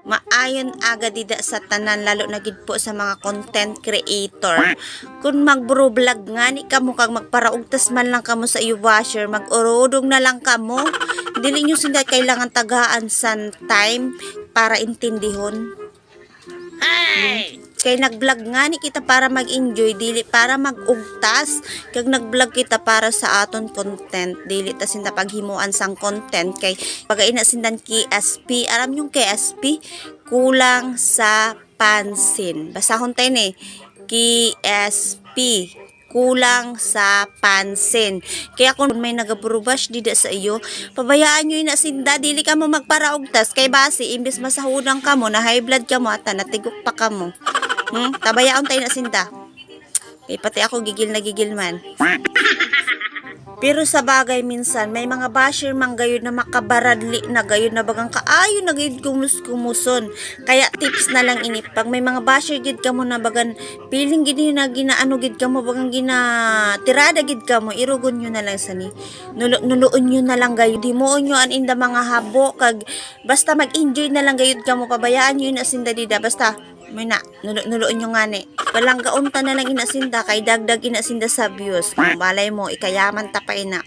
maayon aga dida sa tanan lalo na gid po sa mga content creator. Kung mag-vlog nga ni kamo kag magparaugtas man lang kamo sa iyo washer, mag-urudong na lang kamo. Dili nyo sila kailangan tagaan san time para intindihon. Kay nag-vlog nga ni kita para mag-enjoy, dili para mag-ugtas. Kag nag-vlog kita para sa aton content, dili ta sinda paghimuan sang content. Kay pagaina sindan KSP, alam yung KSP, kulang sa pansin. Basahon tayo ni KSP, kulang sa pansin. Kaya kung may nagaburubash dida sa iyo, pabayaan nyo na sinda, dili ka mo magparaugtas. Kay basi, imbis masahudan ka mo, na high blood ka mo, at natigok pa ka mo. Tabayaan tayo na sinda. Kay pati ako gigil na gigil man. Pero sa bagay minsan, may mga basher man gayud na makabaradli na gayud na bagang kaayo na gayud kumuson. Kaya tips na lang ini, pag may mga basher gid ka mo na bagan piling gid na ginaano gid ka mo bagang gina tirada gid ka mo, irugon nyo na lang sani. Nuloon nyo na lang gayud. Himuon nyo an inda mga habo kag basta mag-enjoy na lang gayud ka mo, pabayaan nyo na sinda dida basta may na, nuloon nyo nga ni. Walang gaunta na lang inasinda, kay dagdag inasinda sa views. Kung balay mo, ikayaman tapay na.